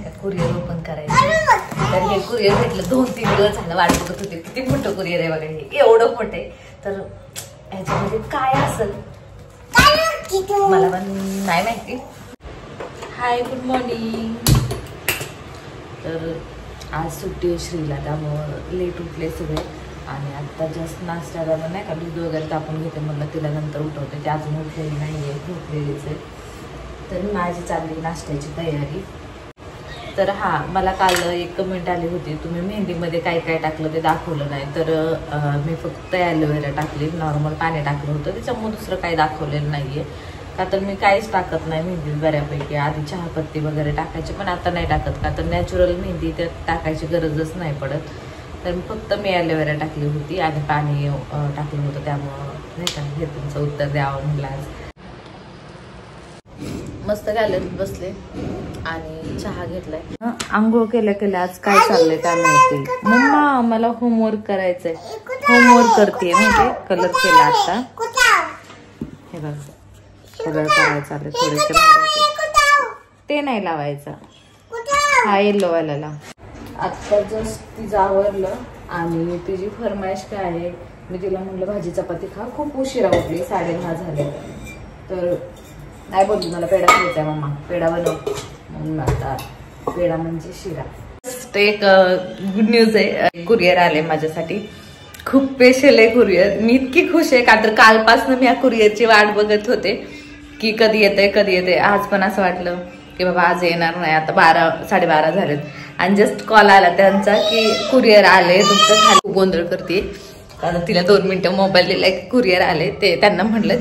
नाही का courier open करायचं। तर हे कुरिअर भेटलं 2-3 दिवस झालं वाट बघत होते। किती मोठं कुरिअर आहे बघा, हे एवढं मोठं आहे। तर ह्याच्यामध्ये काय असेल मला पण नाही माहिती। हाय, गुड मॉर्निंग। तर आज सुट्टी आहे श्रीला, त्यामुळं लेट उठले सगळे आणि आता जस्ट नाश्त्याला नाही का दूध वगैरे तापून घेते, म्हणलं तिला नंतर उठवते। ते अजून उठलेली नाही आहे, झोपलेलीच आहे। तर माझी चालली नाश्त्याची तयारी। तर हा, मला काल एक कमेंट आली होती, तुम्ही मेहंदीमध्ये काय काय टाकलं ते दाखवलं नाही। तर मी फक्त ॲलोवेरा टाकली, नॉर्मल पाणी टाकलं होतं, त्याच्यामुळे दुसरं काही दाखवलेलं नाही आहे। का तर मी काहीच टाकत नाही मेहंदीत बऱ्यापैकी। आधी चहापत्ती वगैरे टाकायची, पण आता नाही टाकत, का तर नॅचरल मेहंदी त्यात टाकायची गरजच नाही पडत। तर फक्त मी ॲलोवेरा टाकली होती आणि पाणी टाकलं होतं, त्यामुळं नाही का हे तुमचं उत्तर द्यावं म्हणलं। आज मस्त गॅलरीत बसले आणि चहा घेतलाय। आंघोळ केल्या केल्या आज काय चाललंय काय माहिती। मम्मा मला होमवर्क करायचंय, होमवर्क करते माहितीये। कलर केला आता, हे बघ कलर करायचा, थोडेसे ते नाही लावायचा, हा येलो वाला। आता जस्ट तिचं आवरलं आणि तिची फरमाईश काय आहे, मी तिला म्हणलं भाजी चपाती खा। खूप उशिरा उठली, 10:30 झाले। तर नाही बोलली मला पेढा खायचा मम्मा, पेढा बनव म्हणून आता पेढा म्हणजे शिरा। ते एक गुड न्यूज आहे, कुरिअर आले माझ्यासाठी, खूप स्पेशल आहे कुरिअर। मी इतकी खुश आहे का तर कालपासून मी या कुरिअरची वाट बघत होते की कधी येते कधी येते। आज पण असं वाटलं की बाबा आज येणार नाही, आता 12-12:30 झालेत आणि जस्ट कॉल आला त्यांचा की कुरिअर आले तुमचं। खाली गोंधळ करते कारण तिला 2 मिनिटं मोबाईल दिला, कुरिअर आले। ते त्यांना म्हटलं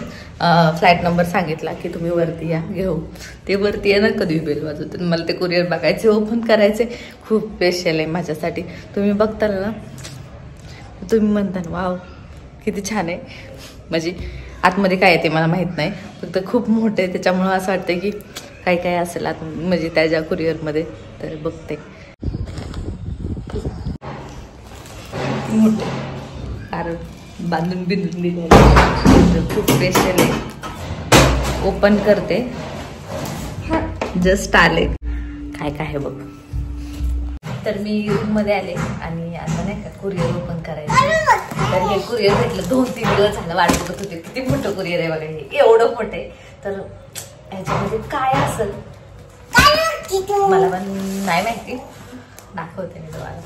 फ्लाईट नंबर सांगितला की तुम्ही वरती या घेऊ। ते वरती येणार कधी बेल वाजवते, मला ते कुरिअर बघायचे, ओपन करायचे। खूप स्पेशल आहे माझ्यासाठी। तुम्ही बघताल ना, तुम्ही म्हणता वाव किती छान आहे। म्हणजे आतमध्ये काय आहे ते मला माहित नाही, फक्त खूप मोठे आहे त्याच्यामुळं असं वाटतं की काय काय असेल आत म्हणजे त्याच्या कुरिअरमध्ये। तर बघते मोठे कारण बांधून बिंदून दिलेलं, खूप स्पेशल आहे। ओपन करते, जस्ट आले काय काय आहे बघ। तर मी रूम मध्ये आले आणि आता नाही का कुरिअर ओपन करायचं। तर हे कुरिअर भेटलं 2-3 दिवस झालं वाट बघत होते। किती मोठं कुरिअर आहे बघा, हे एवढं मोठं आहे। तर ह्याच्यामध्ये काय असेल मला पण नाही माहिती, दाखवते मी तुम्हाला।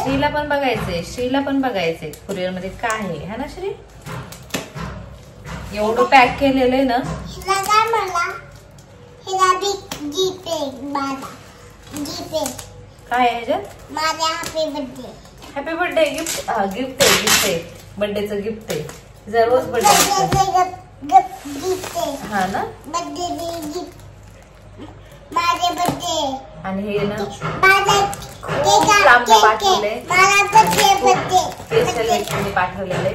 श्रीला पण बघायचंय, श्रीला पण बघायचंय कुरिअर मध्ये काय आहे, है ना श्री? एवढं पॅक केलेलं आहे ना। काय आहे ह्याच्यात? हॅपी बर्थडे गिफ्ट, गिफ्ट आहे, गिफ्ट आहे, बर्थडेचं गिफ्ट आहे। तिचा रोज बर्थडे हा ना, आणि हे ना खूप लांब पाठवले, स्पेशल व्यक्तीने पाठवलेले।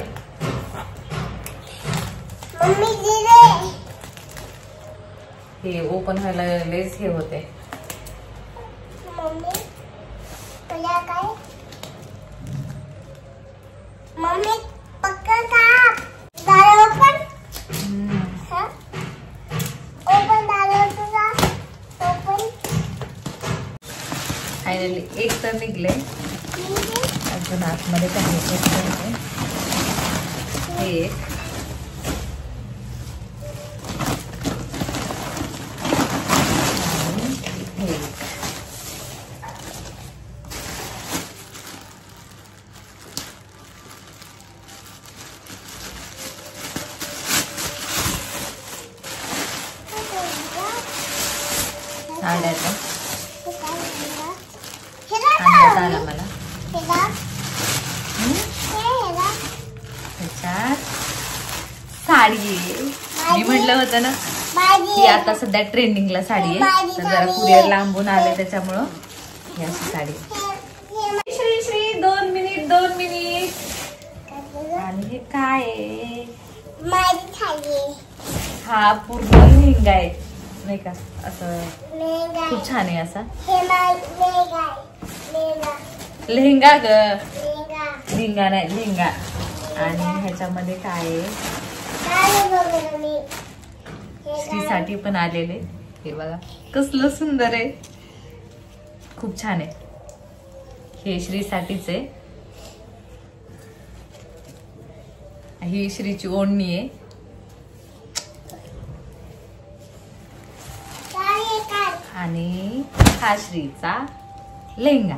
हे ओपन व्हायला लेस हे होते। फायनली एक तर निघले, अजून आतमध्ये काही हे साड्याचा आला मला। त्याच्यात साडी आहे, मी म्हटलं होतं ना ही आता सध्या ट्रेंडिंगला साडी आहे। तर जरा कुरिअर लांबून आले त्याच्यामुळं ही अशी साडी। Shri Shri 2 minute 2 minute. आणि हे काय आहे? हा पूर्ण लेहंगा आहे नाही का, असं खूप छान आहे असा लेहंगा ग, लेहंगा नाही लेहंगा। आणि ह्याच्यामध्ये काय आहे श्रीसाठी पण आलेले. हे बघा कसलं सुंदर आहे, खूप छान आहे. हे श्रीसाठीच आहे. ही श्रीची ओढणी आहे. आणि हा श्रीचा लेहंगा.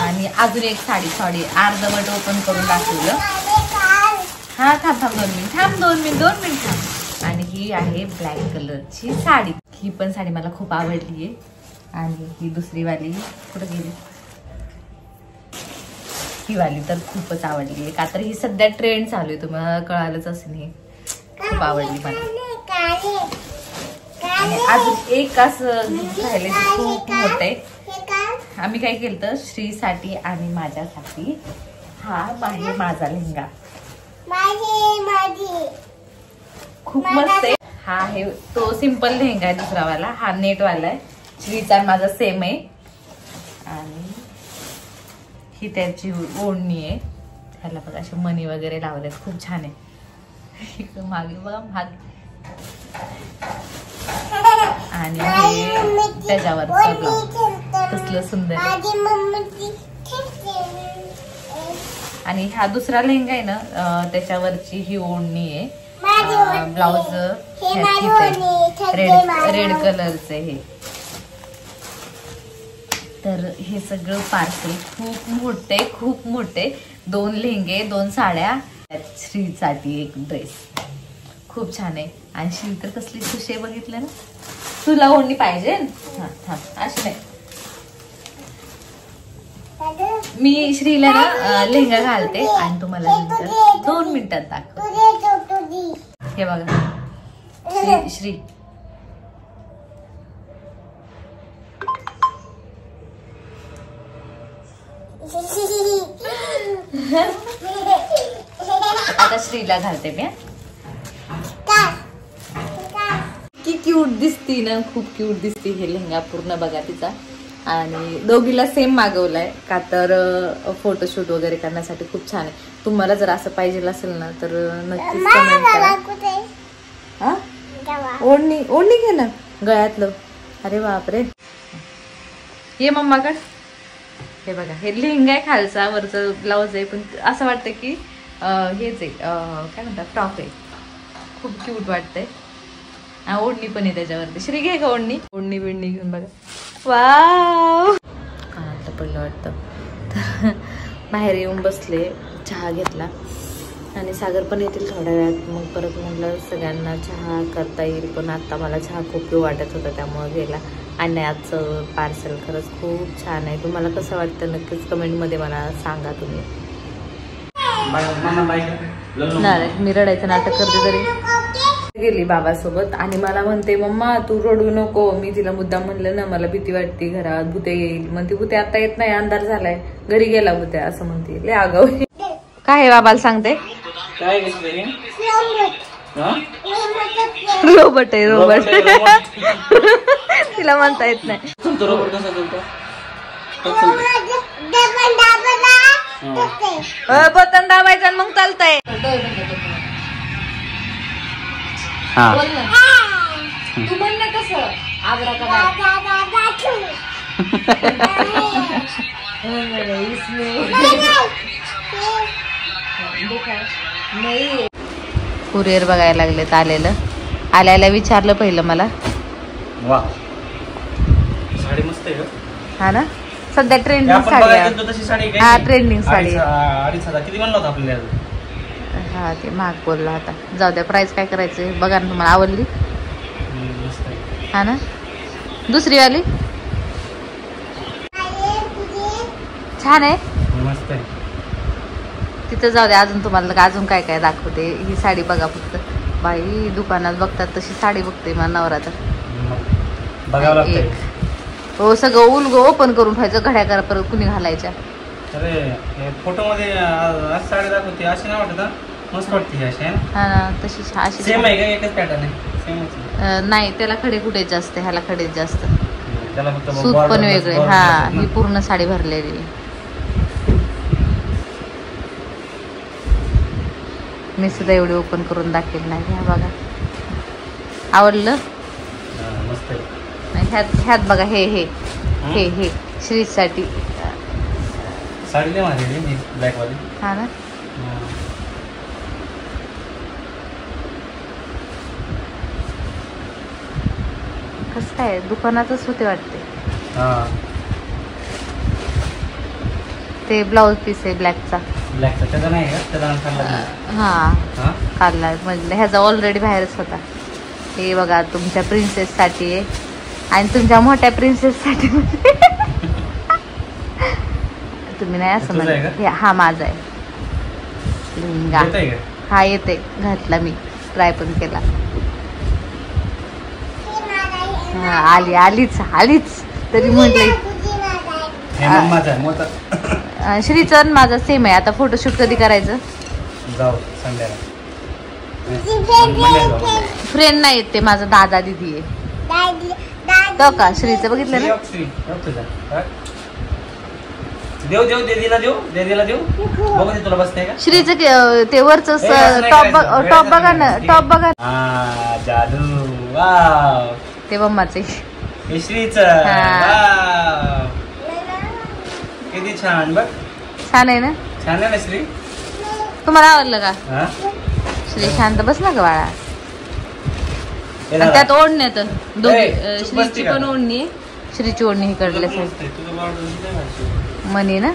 आणि अजून एक साडी अर्धवट ओपन करून दाखवलं. हा थांब 2 मिनिट. आणि ही आहे ब्लॅक कलरची साडी. ही पण साडी मला खूप आवडली आहे. आणि ही दुसरी वाली कुठं गेली, ही वाली तर खूपच आवडली आहे. का तर ही सध्या ट्रेंड चालू आहे, तुम्हाला कळालंच असेल. ही खूप आवडली मला. आणि अजून एक असं राहिले खूप मोठं आहे. आम्ही काय केलं तर श्रीसाठी आणि माझ्यासाठी हा आहे माझा लेहंगा. खूप मस्त आहे. हा आहे तो सिंपल लेहंगा आहे. दुसरा वाला हा नेट वाला आहे. श्रीचा माझा सेम आहे. आणि ही त्याची ओढणी आहे. ह्याला बघा असे मणी वगैरे लावले, खूप छान आहे. मागे बघा मागे. आणि हे त्याच्यावर कसलं सुंदर. आणि हा दुसरा लेहंगा आहे ना, त्याच्यावरची ही ओढणी आहे. ब्लाउज रेड कलरचे हे. तर हे सगळं पार्सल खूप मोठे 2 लेहंगे, 2 साड्या, श्रीसाठी एक ड्रेस. खूप छान आहे. आणि श्री तर कसली खुश आहे बघितलं ना. तुला ओढणी पाहिजे? हा थांब अशी नाही. मी श्रीला ना लेहंगा घालते आणि तुम्हाला 2 मिनिटात दाखवते. हे बघा श्री आता श्रीला घालते मी. की क्यूट दिसती ना, खूप क्यूट दिसती. हे लेहंगा पूर्ण बघा तिचा. आणि दोघीला सेम मागवलाय का तर फोटोशूट वगैरे करण्यासाठी खूप छान आहे. तुम्हाला जर असं पाहिजे असेल ना तर नक्कीच कमेंट करा. हा ओढणी घे ना गळ्यातलं. अरे बापरे. ये मम्माकड. हे बघा हे लेहंगा आहे खालचा, वरचं ब्लाउज आहे. पण असं वाटतं की हेच आहे, काय म्हणतात, फ्रॉक आहे. खूप क्यूट वाटतंय. ओढणी पण आहे त्याच्यावरती. श्री घे का ओढणी बिडणी घेऊन बघा. वाव कानातलं पडलं वाटतं. तर बाहेर येऊन बसले, चहा घेतला. आणि सागर पण येतील थोड्या वेळात. मग परत म्हटलं सगळ्यांना चहा करता येईल. पण आता मला चहा खूप पिऊ वाटत होता त्यामुळे गेला. आणि आजचं पार्सल खरंच खूप छान आहे. तुम्हाला कसं वाटतं नक्कीच कमेंटमध्ये मला सांगा तुम्ही. मी रडायचं नाटक करते तरी गेली बाबासोबत. आणि मला म्हणते मम्मा तू रडू नको. मी तिला मुद्दाम म्हणलं ना मला भीती वाटते घरात भूते येईल. म्हणते भूते आता येत नाही, अंधार झालाय, घरी गेला भूत्या असं म्हणते. लय आगाऊ. काय बाबाला सांगते काय रोबोट आहे रोबोट. तिला म्हणता येत नाही. रोबोट कसा बटन दाबायचं मग चालतंय. तू म्हण ना कसं आग्रा कुरिअर बघायला लागलेत आलेलं. आल्याला विचारलं पहिलं मला. वा साडी मस्त आहे. हा ना सध्या ट्रेंडिंग साडी. हा ट्रेंडिंग साडी. किती म्हणलं होतं आपल्याला. हा ते महाग बोलला होता. जाऊ द्या, प्राइस काय करायचं बघा ना. तुम्हाला आवडली हा ना. दुसरी वाली छान आहे, मस्त आहे. तिथं जाऊ द्या. अजून तुम्हाला अजून काय काय दाखवते. ही साडी बघा फक्त. बाई दुकानात बघतात तशी साडी बघते मला नवरा तर. हो सगळं उलगो ओपन करून ठेवायचं. घड्या करा परत कुणी घालायच्या. अरे फोटो मध्ये साडी दाखवते अशी नाही वाटत. मस्त वाटते अशी. हा ना तशी अशी सेम आहे का. एकच पॅटर्न आहे. नाही त्याला खडे कुठे जास्त, ह्याला खडे जास्त. सूत पण वेगळे. हा ही पूर्ण साडी भरलेली. मी सुद्धा एवढी ओपन करून दाखवेल नाही. ह्या बघा, आवडलं. मस्त ह्यात बघा, हे हे हे हे श्रीसाठी साडी नाही माझी ब्लॅक वाली. हा ना. कसं काय दुकानातच होते वाटते. ते ब्लाऊज पीस आहे ब्लॅकचा. त्याचा नाही का? त्याचा हा काढला म्हणजे ह्याचा ऑलरेडी बाहेरच होता. हे बघा तुमच्या प्रिन्सेस साठी आहे आणि तुमच्या मोठ्या प्रिन्सेस साठी. तुम्ही नाही असं म्हणजे. हा माझा आहे लेहंगा. हा येते, घातला मी, ट्राय पण केला. हा आलीच तरी म्हटलं. श्रीचंद माझा सेम आहे. आता फोटोशूट कधी करायचं? जाऊ संध्याकाळी. फ्रेंड नाही येत, ते माझा दादा दिदी आहे. तो का श्रीचं बघितलं ना. तुला बसते का? श्रीचं ते वरच टॉप बघा ना. टॉप बघा. जादू वाव. ते मम्माचे. श्रीचं किती छान बघ. छान आहे ना. छान आहे ना श्री. तुम्हाला आवडलं का? श्री शांत बस ना ग बाळा. त्यात ओढणी तर दोघी. श्रीची पण ओढणी आहे, श्रीची ओढणी ही कडले मनी ना.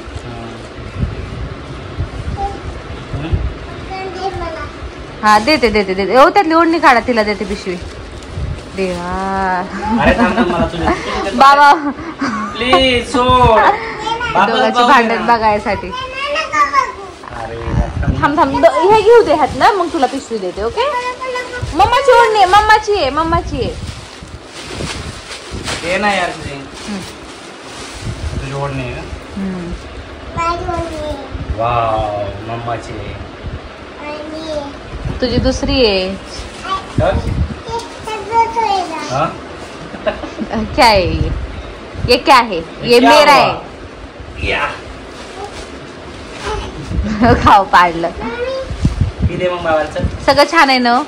हा देते ओ त्यातली ओढणी काढा, तिला देते पिशवी. देवा बाबा प्लीज सोड. दोघांची भांडण बघायसाठी. थांब हे घेऊ दे हात ना, मग तुला पिशवी देते. ओके. मम्माची ओढणी, मम्माची आहे. ते ना यार तुझी ओढणी आहे का? वाव मम्माची. तुझी दुसरी आहे. क्या है ये क्या है? ये मेरा है. खाऊ पाडलं. सगळं छान आहे ना.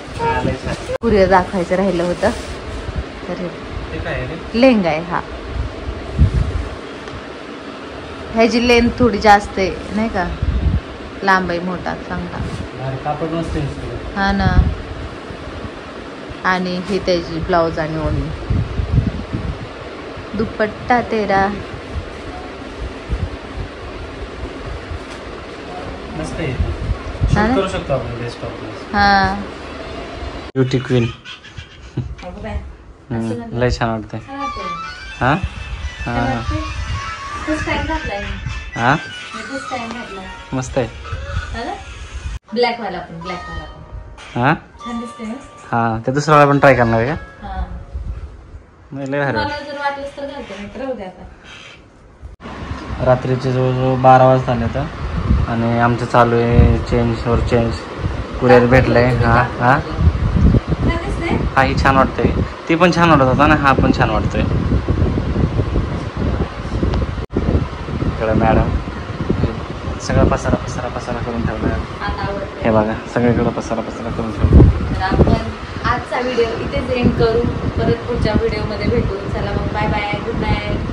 कुरिअर दाखवायचं राहिलं होतं तर लेहंगा आहे हा. ह्याची लेंथ थोडी जास्त आहे नाही का, लांब आहे, मोठा चांगला. हा ना. आणि ही त्याची ब्लाउज आणि ओढणी. दुपट्टा तेरा हा. Beauty queen. लय छान वाटतंय. हा मस्त आहे. ब्लॅक वाला पण. हा छान दिसते ना. हा ते दुसऱ्याला पण ट्राय करणार आहे का? रात्रीचे जवळजवळ 12 वाजता आले तर आणि आमचं चालू आहे चेंज. कुरिअर भेटलंय. हा ही छान वाटतंय. ती पण छान वाटत होता ना. हा पण छान वाटतोय. इकडं मॅडम सगळं पसारा करून ठेवला. हे बघा सगळीकडे पसारा करून ठेवला. आपण आजचा व्हिडिओ इथेच एंड करू. परत पुढच्या व्हिडिओमध्ये भेटू. चला मग बाय बाय. Good night.